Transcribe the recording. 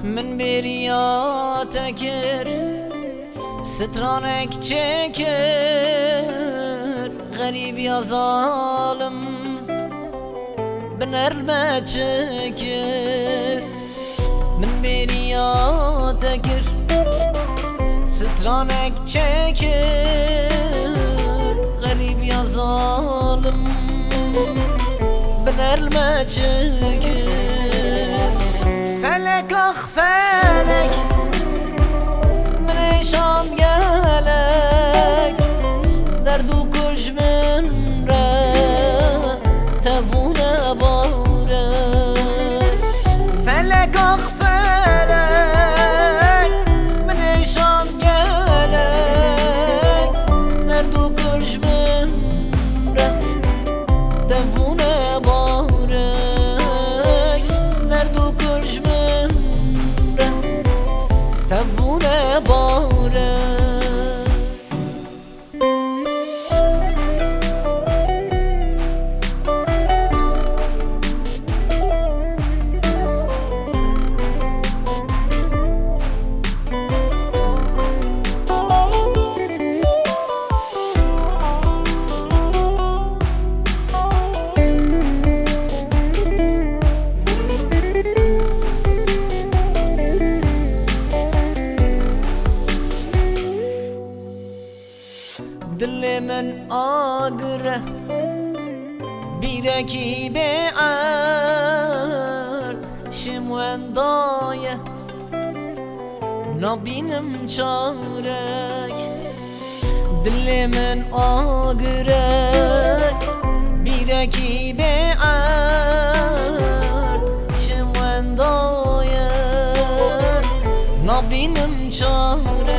من beriya tekir Stranek çekir Garip ya zalim Benerme çekir Min beriya tekir Stranek çekir Garip ya zalim Benerme çekir Felek ah felek Menişan gelek Derdu kuş min re Tevune bare Felek ah felek Menişan gelek Derdu kuş min re Tevune bare Derdu kuş min re Tevune bare Dilimin ağrı Bireki be'ar Şimvendaya Nabinim çarek Dilimin ağrı Bireki be'ar Şimvendaya Nabinim çarek